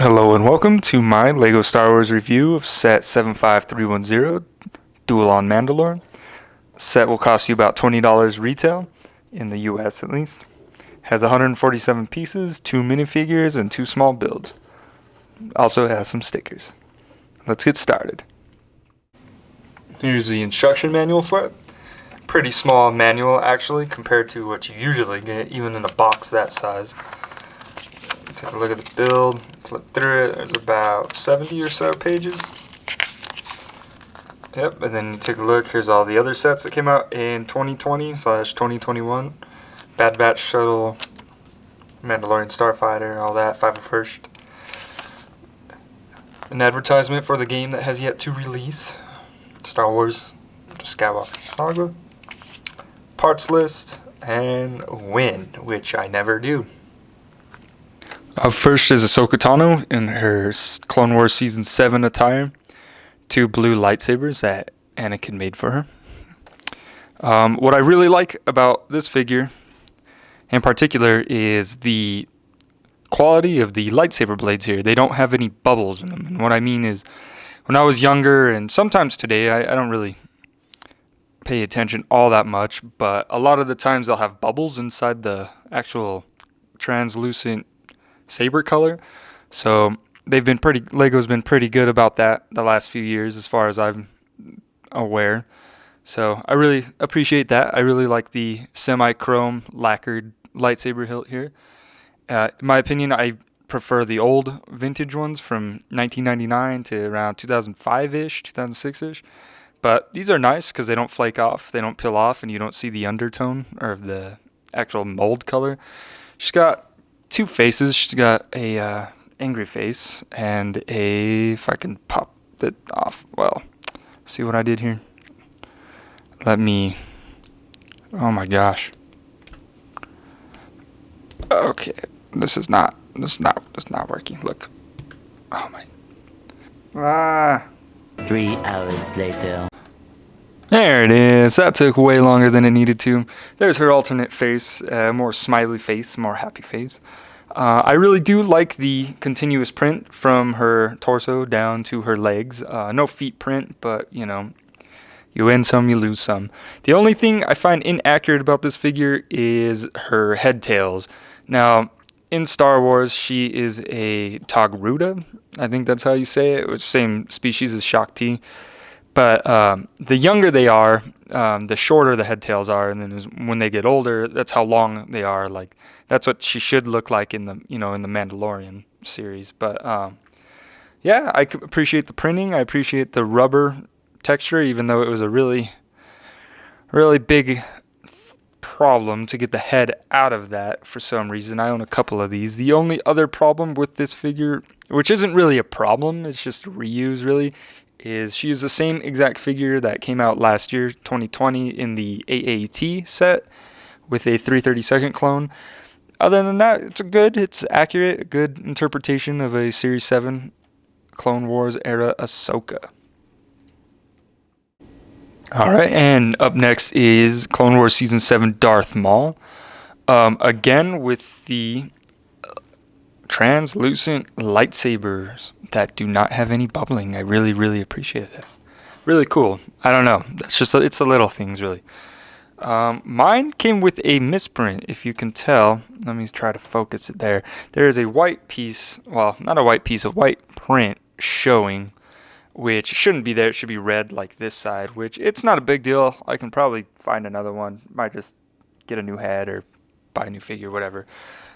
Hello and welcome to my LEGO Star Wars review of set 75310, Duel on Mandalore. Set will cost you about $20 retail, in the US at least. Has 147 pieces, 2 minifigures, and 2 small builds. Also has some stickers. Let's get started. Here's the instruction manual for it. Pretty small manual actually compared to what you usually get, even in a box that size. Take a look at the build, flip through it. There's about 70 or so pages. Yep, and then you take a look. Here's all the other sets that came out in 2020/2021. Bad Batch Shuttle, Mandalorian Starfighter, all that, 501st. An advertisement for the game that has yet to release, Star Wars Skywalker Saga. Parts list, and win, which I never do. Up first is Ahsoka Tano in her Clone Wars Season 7 attire. 2 blue lightsabers that Anakin made for her. What I really like about this figure in particular is the quality of the lightsaber blades here. They don't have any bubbles in them. And what I mean is, when I was younger, and sometimes today, I don't really pay attention all that much, but a lot of the times they'll have bubbles inside the actual translucent saber color. So Lego's been pretty good about that the last few years as far as I'm aware. So I really appreciate that. I really like the semi-chrome lacquered lightsaber hilt here. In my opinion, I prefer the old vintage ones from 1999 to around 2005-ish, 2006-ish. But these are nice because they don't flake off, they don't peel off, and you don't see the undertone or the actual mold color. She's got 2 faces. She's got a angry face and a, if I can pop it off, well, see what I did here? Oh my gosh. Okay, this is not working. Look. Oh my. 3 hours later. There it is. That took way longer than it needed to. There's her alternate face, more smiley face, more happy face. I really do like the continuous print from her torso down to her legs. No feet print, but you know, you win some, you lose some. The only thing I find inaccurate about this figure is her head tails. Now, in Star Wars, she is a Togruta. I think that's how you say it. Which same species as Shakti. But the younger they are, the shorter the head tails are, and then when they get older, that's how long they are. Like that's what she should look like in the Mandalorian series. But yeah, I appreciate the printing. I appreciate the rubber texture, even though it was a really, really big problem to get the head out of that for some reason. I own a couple of these. The only other problem with this figure, which isn't really a problem, it's just a reuse really, is she is the same exact figure that came out last year, 2020, in the AAT set with a 332nd clone. Other than that, it's accurate, a good interpretation of a Series 7 Clone Wars era Ahsoka. Alright, and up next is Clone Wars Season 7 Darth Maul. Again with the translucent lightsabers that do not have any bubbling. I really, really appreciate that. Really cool. I don't know. It's the little things, really. Mine came with a misprint, if you can tell. Let me try to focus it there. There is a white piece, well, not a white piece, a white print showing, which shouldn't be there. It should be red like this side, which it's not a big deal. I can probably find another one. Might just get a new head or buy a new figure, whatever.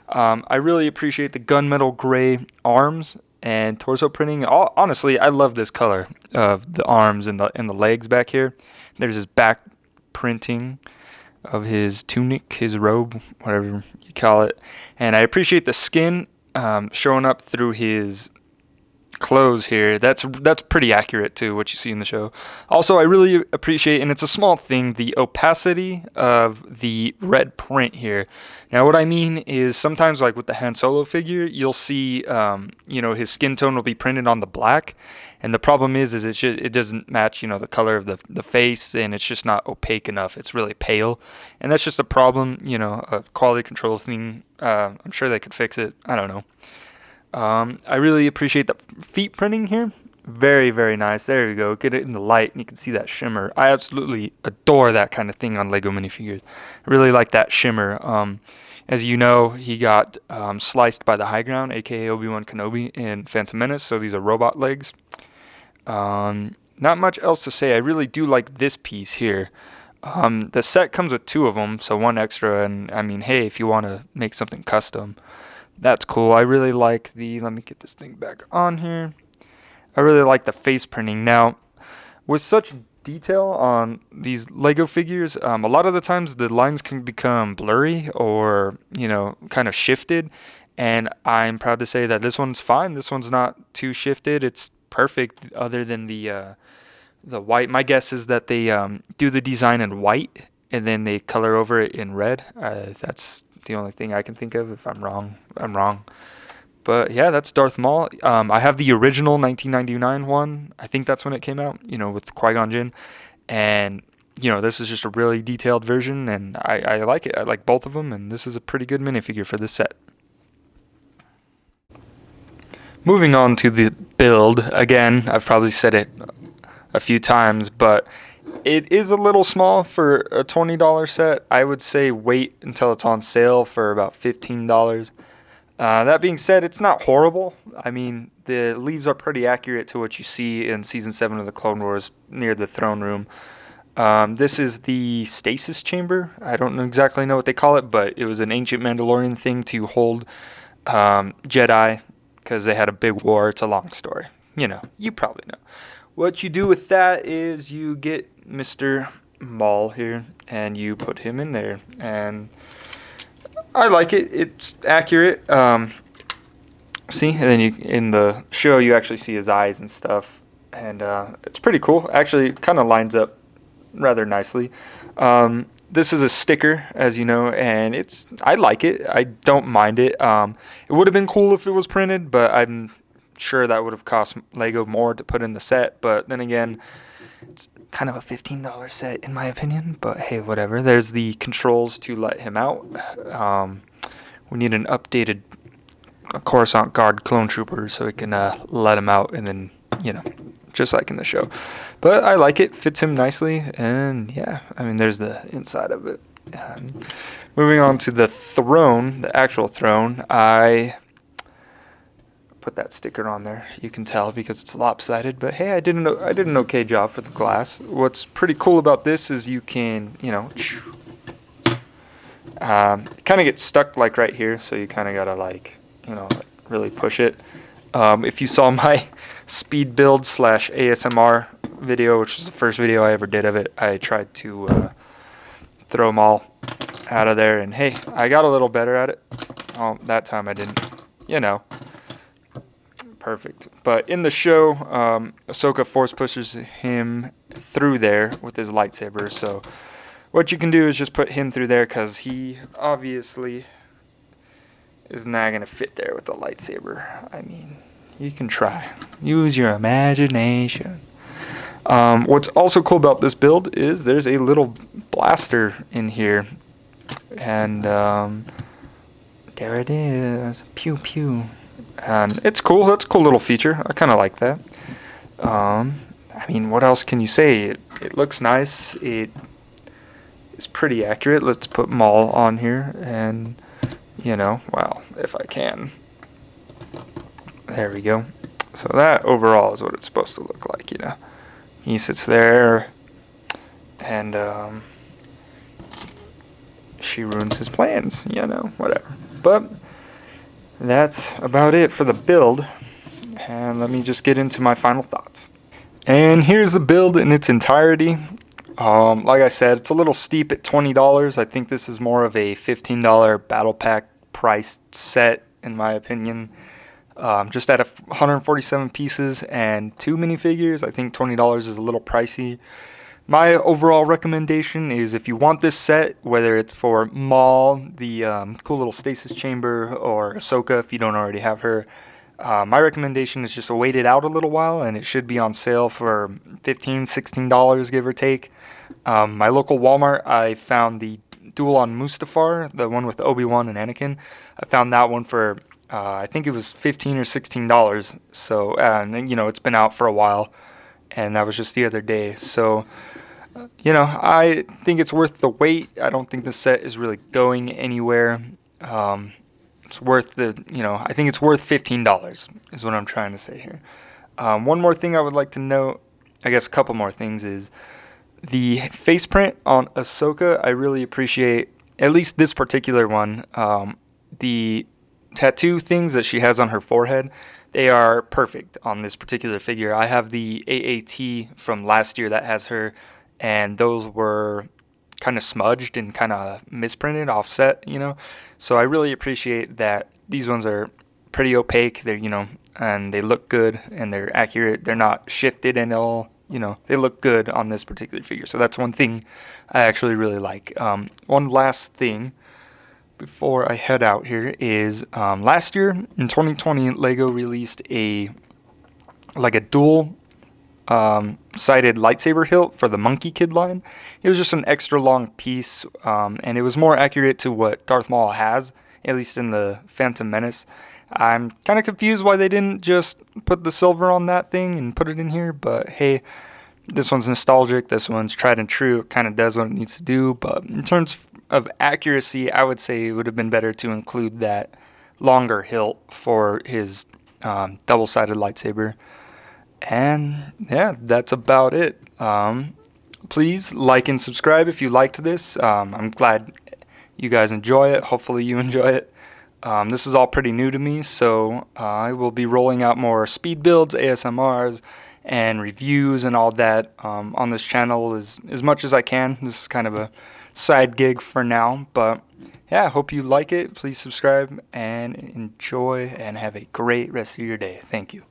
I really appreciate the gunmetal gray arms and torso printing. Honestly, I love this color of the arms and the legs back here. There's this back printing of his tunic, his robe, whatever you call it. And I appreciate the skin showing up through his clothes here. That's pretty accurate to what you see in the show. Also, I really appreciate, and it's a small thing, the opacity of the red print here. Now, what I mean is sometimes, like with the Han Solo figure, you'll see, his skin tone will be printed on the black, and the problem is it doesn't match, the color of the face, and it's just not opaque enough. It's really pale, and that's just a problem, a quality control thing. I'm sure they could fix it. I don't know. I really appreciate the feet printing here. Very, very nice. There you go. Get it in the light and you can see that shimmer. I absolutely adore that kind of thing on Lego minifigures. I really like that shimmer. As you know, he got sliced by the High Ground, aka Obi-Wan Kenobi in Phantom Menace, so these are robot legs. Not much else to say. I really do like this piece here. The set comes with 2 of them, so 1 extra, and I mean, hey, if you want to make something custom, that's cool. I really like let me get this thing back on here. I really like the face printing. Now, with such detail on these Lego figures, a lot of the times the lines can become blurry or, kind of shifted. And I'm proud to say that this one's fine. This one's not too shifted. It's perfect other than the white. My guess is that they do the design in white and then they color over it in red. That's the only thing I can think of. If I'm wrong, I'm wrong. But yeah, that's Darth Maul. I have the original 1999 one. I think that's when it came out, with Qui-Gon Jinn. And, this is just a really detailed version, and I like it. I like both of them, and this is a pretty good minifigure for this set. Moving on to the build. Again, I've probably said it a few times, but it is a little small for a $20 set. I would say wait until it's on sale for about $15. That being said, it's not horrible. I mean, the leaves are pretty accurate to what you see in Season 7 of the Clone Wars near the throne room. This is the stasis chamber. I don't exactly know what they call it, but it was an ancient Mandalorian thing to hold Jedi because they had a big war. It's a long story. You probably know. What you do with that is you get Mr. Maul here, and you put him in there, and I like it. It's accurate. See, and then in the show you actually see his eyes and stuff, and it's pretty cool. Actually, it kind of lines up rather nicely. This is a sticker, as you know, and I like it. I don't mind it. It would have been cool if it was printed, but I'm sure that would have cost Lego more to put in the set. But then again, it's kind of a $15 set in my opinion, but hey, whatever. There's the controls to let him out. We need an updated Coruscant Guard clone trooper so we can let him out, and then just like in the show. But I like it, fits him nicely, and yeah, I mean, there's the inside of it. Moving on to the throne, the actual throne, I put that sticker on there. You can tell because it's lopsided, but hey, I did an okay job for the glass. What's pretty cool about this is you can, it kind of gets stuck like right here, so you kind of gotta really push it. If you saw my speed build / ASMR video, which is the first video I ever did of it, I tried to throw them all out of there, and hey, I got a little better at it. Oh, that time I didn't. Perfect. But in the show, Ahsoka force pushes him through there with his lightsaber. So what you can do is just put him through there because he obviously is not going to fit there with the lightsaber. I mean, you can try. Use your imagination. What's also cool about this build is there's a little blaster in here. And there it is. Pew pew. And it's cool. That's a cool little feature. I kind of like that. I mean, what else can you say? It looks nice. It is pretty accurate. Let's put Maul on here. And, well, if I can. There we go. So that overall is what it's supposed to look like, He sits there. And she ruins his plans, whatever. But that's about it for the build, and let me just get into my final thoughts. And here's the build in its entirety. Like I said, it's a little steep at $20. I think this is more of a $15 battle pack price set, in my opinion. Just at 147 pieces and 2 minifigures, I think $20 is a little pricey. My overall recommendation is if you want this set, whether it's for Maul, the cool little stasis chamber, or Ahsoka if you don't already have her, my recommendation is just wait it out a little while, and it should be on sale for $15, $16, give or take. My local Walmart, I found the Duel on Mustafar, the one with Obi-Wan and Anakin. I found that one for I think it was $15 or $16. So, and you know, it's been out for a while, and that was just the other day. So, you know, I think it's worth the wait. I don't think the set is really going anywhere. It's worth I think it's worth $15 is what I'm trying to say here. One more thing I would like to note, I guess a couple more things, is the face print on Ahsoka. I really appreciate, at least this particular one, the tattoo things that she has on her forehead. They are perfect on this particular figure. I have the AAT from last year that has her, and those were kind of smudged and kind of misprinted, offset, you know. So I really appreciate that these ones are pretty opaque. They're, and they look good and they're accurate. They're not shifted and all, they look good on this particular figure. So that's one thing I actually really like. One last thing before I head out here is last year in 2020, Lego released a dual sided lightsaber hilt for the Monkey Kid line. It was just an extra long piece, and it was more accurate to what Darth Maul has, at least in the Phantom Menace. I'm kind of confused why they didn't just put the silver on that thing and put it in here, but hey, this one's nostalgic, this one's tried and true, it kind of does what it needs to do, but in terms of accuracy, I would say it would have been better to include that longer hilt for his double-sided lightsaber. And yeah, that's about it. Please like and subscribe if you liked this. I'm glad you guys enjoy it. Hopefully you enjoy it. This is all pretty new to me, so I will be rolling out more speed builds, ASMRs, and reviews and all that on this channel as much as I can. This is kind of a side gig for now, but yeah, I hope you like it. Please subscribe and enjoy and have a great rest of your day. Thank you.